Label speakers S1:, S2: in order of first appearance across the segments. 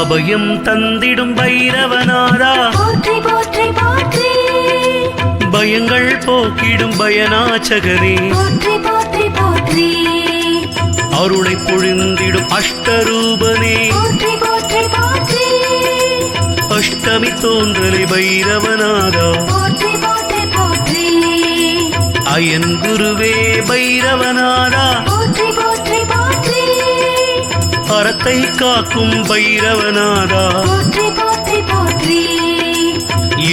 S1: அபயம் தந்திடும் பைரவநாதா
S2: போற்றி போற்றி போற்றி.
S1: பயங்கள் போக்கிடும் பயநாச்சகரே
S2: போற்றி போற்றி போற்றி.
S1: அருளை பொழிந்திடும் அஷ்டரூபனே
S2: போற்றி போற்றி போற்றி.
S1: அஷ்டமி தோன்றலை பைரவநாதா
S2: போற்றி போற்றி போற்றி.
S1: அயன் குருவே பைரவநாதா
S2: போற்றி போற்றி போற்றி.
S1: அறத்தை காக்கும் பைரவநாதா
S2: போற்றி போற்றி போற்றி.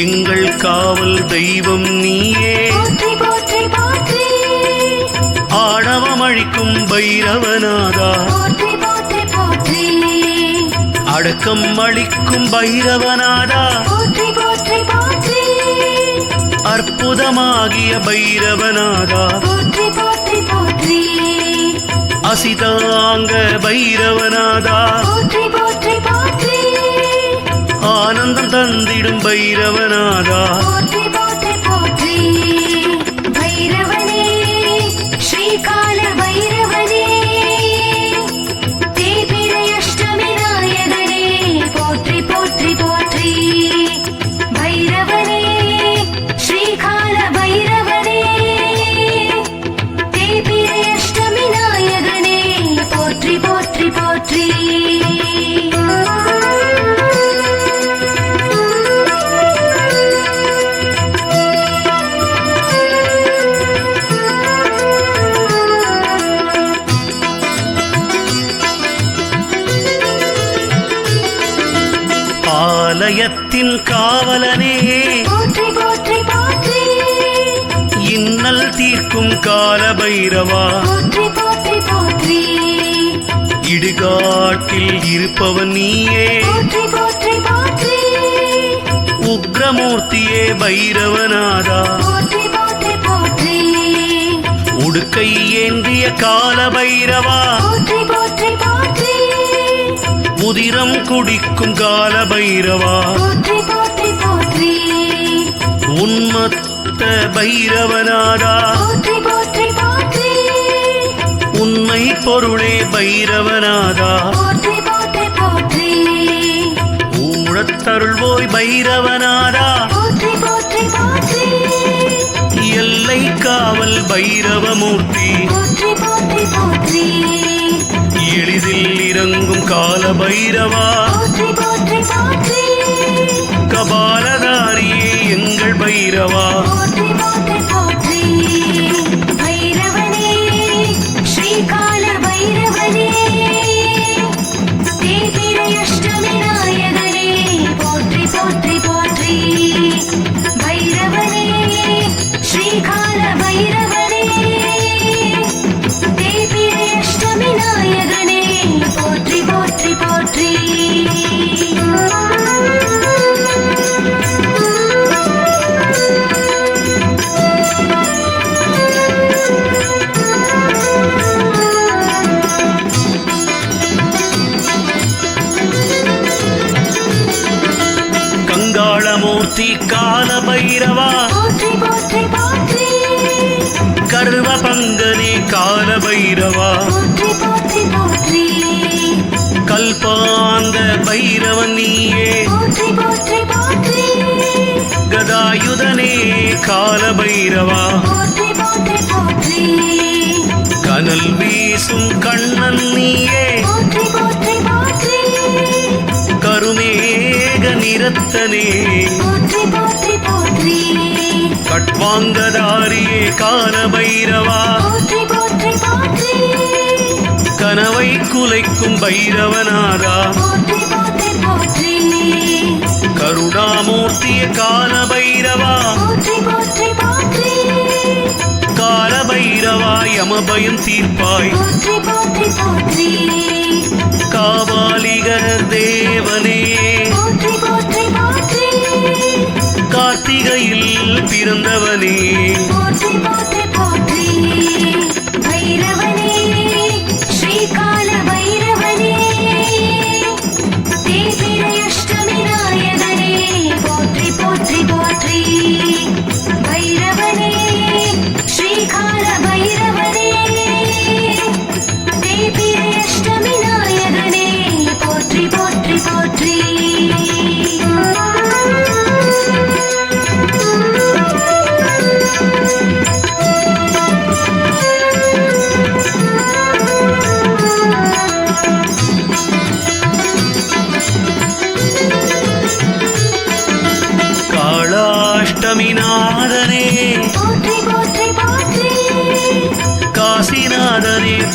S1: எங்கள் காவல் தெய்வம் நீயே
S2: போற்றி போற்றி போற்றி.
S1: ஆணவம் அழிக்கும் பைரவநாதா
S2: போற்றி போற்றி போற்றி.
S1: அடக்கம் அளிக்கும் பைரவநாதா
S2: போற்றி போற்றி போற்றி.
S1: அற்புதமாகிய பைரவநாதா
S2: போற்றி போற்றி போற்றி.
S1: அசிதாங்க பைரவநாதா
S2: போற்றி போற்றி போற்றி.
S1: ஆனந்தம் தந்திடும் பைரவநாதா
S2: போற்றி போற்றி போற்றி. பைரவனே ஸ்ரீகால பைரவனே தேய்பிறை அஷ்டமி நாயகனே போற்றி போற்றி போற்றி. பைரவனே ஸ்ரீகால பைரவனே தேய்பிறை அஷ்டமி நாயகனே போற்றி போற்றி போற்றி.
S1: ஆலயத்தின் காவலனே
S2: போற்றி போற்றி போற்றி.
S1: இன்னல் தீர்க்கும் கால பைரவா
S2: போற்றி போற்றி போற்றி.
S1: இடுகாட்டில் இருப்பவன் நீயே
S2: போற்றி போற்றி போற்றி.
S1: உக்ரமூர்த்தியே பைரவநாதா
S2: போற்றி போற்றி போற்றி.
S1: உடுக்கை ஏந்திய கால பைரவா
S2: போற்றி போற்றி போற்றி.
S1: உதிரம் குடிக்கும் கால பைரவா
S2: போற்றி போற்றி போற்றி.
S1: உன்மத்த பைரவநாதா
S2: போற்றி போற்றி போற்றி.
S1: உண்மை பொருளே பைரவநாதா
S2: போற்றி போற்றி போற்றி.
S1: ஊழத்தருள்வோய் பைரவநாதா
S2: போற்றி போற்றி போற்றி.
S1: எல்லை காவல் பைரவமூர்த்தி
S2: போற்றி போற்றி போற்றி.
S1: எளிதில் இறங்கும் கால பைரவா
S2: போற்றி போற்றி போற்றி.
S1: கபாலதாரியே எங்கள் பைரவா
S2: போற்றி போற்றி போற்றி. பைரவனே ஸ்ரீகால பைரவனே தேய்பிறை அஷ்டமி நாயகனே போற்றி போற்றி போற்றி. பைரவனே ஸ்ரீகால பைரவனே தேய்பிறை அஷ்டமி நாயகனே போற்றி போற்றி போற்றி.
S1: கங்காளமூர்த்தி கால பைரவா
S2: போற்றி போற்றி போற்றி.
S1: கர்வ பங்கனே கால பைரவா
S2: போற்றி போற்றி போற்றி.
S1: கல்பாந்த பைரவன் நீயே
S2: போற்றி போற்றி போற்றி.
S1: கதாயுதனே கால பைரவா
S2: போற்றி போற்றி போற்றி.
S1: கனல் வீசும் கண்ணன் நீயே
S2: போற்றி போற்றி போற்றி.
S1: கருமேக நிறத்தனே
S2: போற்றி போற்றி போற்றி.
S1: கட்வாங்கதாரியே கால பைரவா
S2: போற்றி போற்றி போற்றி.
S1: கனவை குலைக்கும் பைரவநாதா
S2: போற்றி போற்றி போற்றி.
S1: கருணாமூர்த்திய கால பைரவா
S2: போற்றி போற்றி போற்றி.
S1: கால பைரவா யமபயம் தீர்ப்பாய்
S2: போற்றி போற்றி போற்றி.
S1: காபாலிகர தேவனே
S2: போற்றி போற்றி போற்றி.
S1: கார்த்திகையில் பிறந்தவனே
S2: போற்றி போற்றி போற்றி. பைரவனே ஸ்ரீகால பைரவனே தேய்பிறை அஷ்டமி நாயகனே போற்றி போற்றி போற்றி. பைரவனே ஸ்ரீகால பைரவனே தேய்பிறை அஷ்டமி நாயகனே போற்றி போற்றி போற்றி.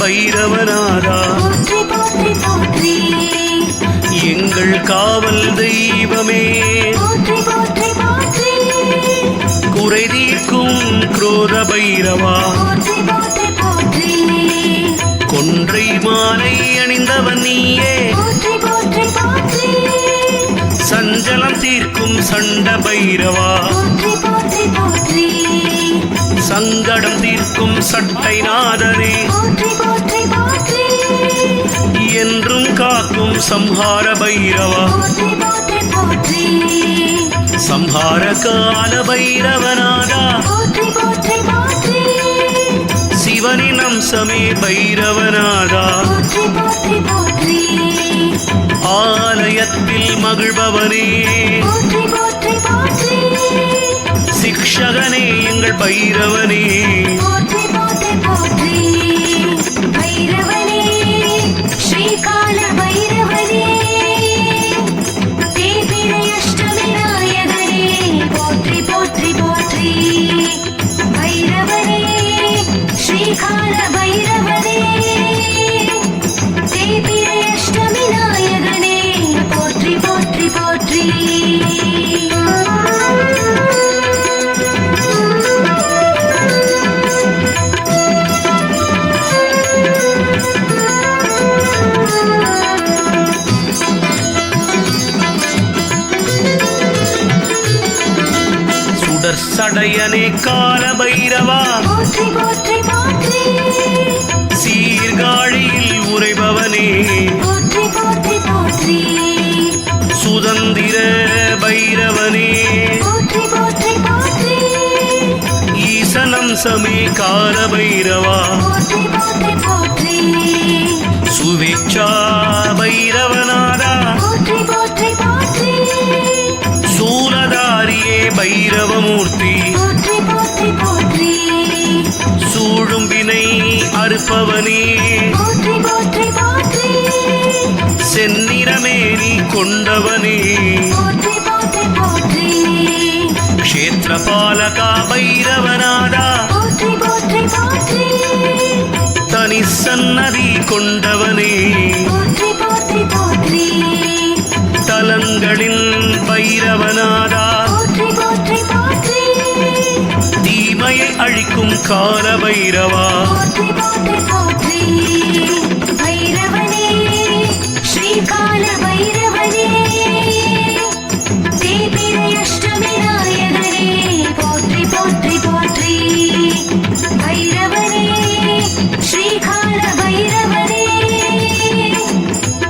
S1: பைரவநாதா
S2: போற்றி போற்றி போற்றி
S1: எங்கள் காவல் தெய்வமே
S2: போற்றி போற்றி போற்றி
S1: குறை தீர்க்கும் குரோத பைரவா
S2: போற்றி போற்றி போற்றி
S1: கொன்றை மாலை அணிந்தவன் நீயே
S2: போற்றி போற்றி போற்றி
S1: சஞ்சலம் தீர்க்கும் சண்ட பைரவா
S2: போற்றி போற்றி போற்றி
S1: சங்கடம் தீர்க்கும் சட்டை நாதனே
S2: போற்றி போற்றி போற்றி
S1: என்றும் காக்கும் சம்ஹார பைரவா
S2: போற்றி போற்றி போற்றி
S1: சம்ஹார கால பைரவநாதா
S2: போற்றி போற்றி போற்றி
S1: சிவனின் அம்சமே பைரவநாதா
S2: போற்றி போற்றி போற்றி
S1: ஆலயத்தில் மகிழ்பவனே
S2: போற்றி போற்றி போற்றி
S1: சிக்ஷகனே எங்கள் பைரவனே
S2: போற்றி போற்றி போற்றி பைரவனே ஸ்ரீகால பைரவனே தேய்பிறை அஷ்டமி நாயகனே போற்றி போற்றி போற்றி பைரவனே ஸ்ரீகால பைரவனே தேய்பிறை அஷ்டமி நாயகனே போற்றி போற்றி போற்றி
S1: சுடர் சடையனே கால பைரவா
S2: போற்றி போற்றி போற்றி
S1: சீர்காழியில் உரைபவனே
S2: போற்றி போற்றி போற்றி
S1: சுதந்திர பைரவனே
S2: போற்றி போற்றி போற்றி
S1: ஈசனம்சமே கால பைரவா
S2: போற்றி போற்றி போற்றி
S1: சுவேச்சா பைரவநாதா
S2: போற்றி போற்றி போற்றி
S1: சூலதாரியே பைரவமூர்த்தி
S2: போற்றி போற்றி போற்றி
S1: சூழும் வினை அறுப்பவனே
S2: போற்றி போற்றி போற்றி
S1: செந்நிறமேனி கொண்டவனே
S2: போற்றி போற்றி போற்றி
S1: க்ஷேத்திரபாலகா பைரவநாதா
S2: போற்றி போற்றி போற்றி
S1: தனி சன்னதி கொண்டவனே
S2: போற்றி போற்றி போற்றி
S1: தலங்களின் பைரவநாதா
S2: போற்றி போற்றி போற்றி
S1: தீமையை அழிக்கும் கால பைரவா
S2: போற்றி போற்றி போற்றி பைரவனே ஸ்ரீகால பைரவனே தேய்பிறை அஷ்டமி நாயகனே போற்றி போற்றி போற்றி பைரவனே ஸ்ரீகால பைரவனே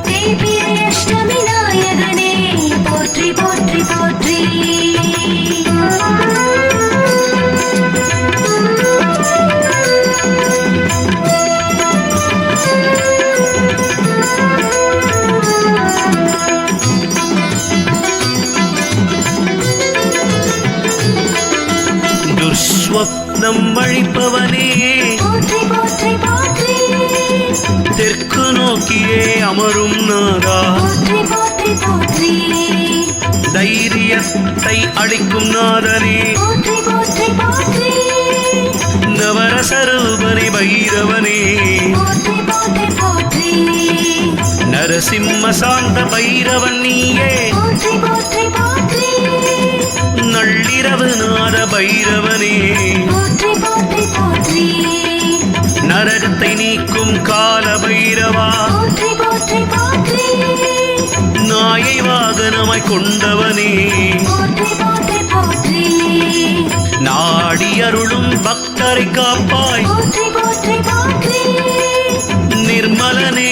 S2: தேய்பிறை அஷ்டமி நாயகனே போற்றி போற்றி போற்றி
S1: துர்ஸ்வப்னம் அழிப்பவனே
S2: போற்றி போற்றி போற்றி
S1: தெற்கு நோக்கியே அமரும் நாதா
S2: போற்றி போற்றி போற்றி
S1: தைரியத்தை அளிக்கும் நாதனே
S2: போற்றி போற்றி போற்றி
S1: நவரசரூபனே பைரவனே
S2: போற்றி போற்றி போற்றி
S1: நரசிம்ம சாந்த பைரவன் நீயே
S2: போற்றி போற்றி போற்றி
S1: நள்ளிரவு நாத பைரவனே
S2: போற்றி போற்றி போற்றி
S1: நரகத்தை நீக்கும் கால பைரவா
S2: போற்றி போற்றி போற்றி
S1: நாயை வாகனமாய் கொண்டவனே
S2: போற்றி போற்றி போற்றி
S1: நாடி அருளும் பக்தரை காப்பாய்
S2: போற்றி போற்றி போற்றி
S1: நிர்மலனே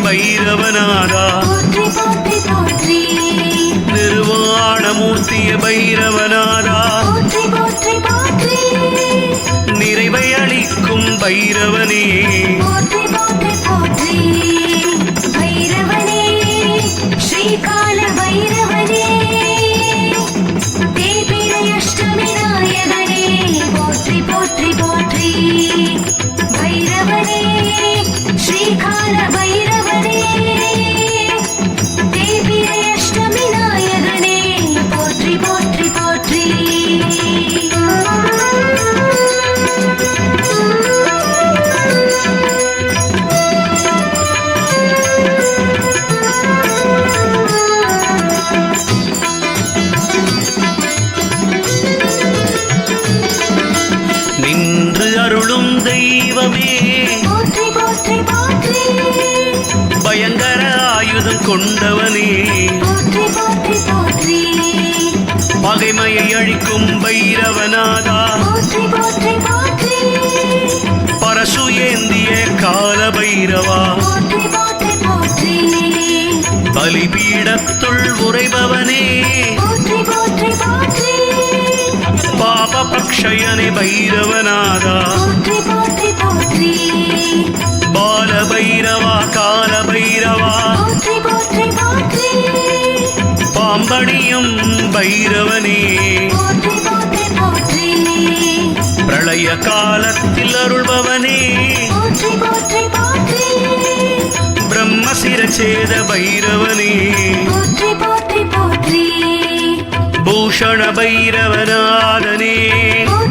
S1: பைரவநாதா
S2: போற்றி போற்றி போற்றி
S1: நிர்வாணமூர்த்திய பைரவநாதா
S2: போற்றி போற்றி போற்றி
S1: நிறைவை அளிக்கும் பைரவனே
S2: போற்றி போற்றி போற்றி பைரவனே ஸ்ரீகால பைரவனே தேய்பிறை அஷ்டமி நாயகனே போற்றி போற்றி போற்றி பைரவனே ஸ்ரீகால பைரவனே தேய்பிறை அஷ்டமி நாயகனே போற்றி போற்றி போற்றி
S1: ஆயுதம் கொண்டவனே
S2: போற்றி போற்றி போற்றி
S1: பகைமையை அழிக்கும் பைரவநாதா
S2: போற்றி போற்றி போற்றி
S1: பரசு ஏந்திய கால பைரவா
S2: போற்றி போற்றி போற்றி
S1: பலிபீடத்துள் உறைபவனே
S2: போற்றி போற்றி போற்றி
S1: பாப பக்ஷயனே பைரவநாதா
S2: போற்றி போற்றி போற்றி
S1: பால பைரவா கால பைரவா
S2: போற்றி போற்றி போற்றி
S1: பாம்பணியும் பைரவனே
S2: போற்றி போற்றி போற்றி
S1: பிரளய காலத்தில் அருள்பவனே
S2: போற்றி போற்றி போற்றி
S1: பிரம்மசிரச்சேத பைரவனே
S2: போற்றி போற்றி போற்றி
S1: பூஷண பைரவநாதனே
S2: போற்றி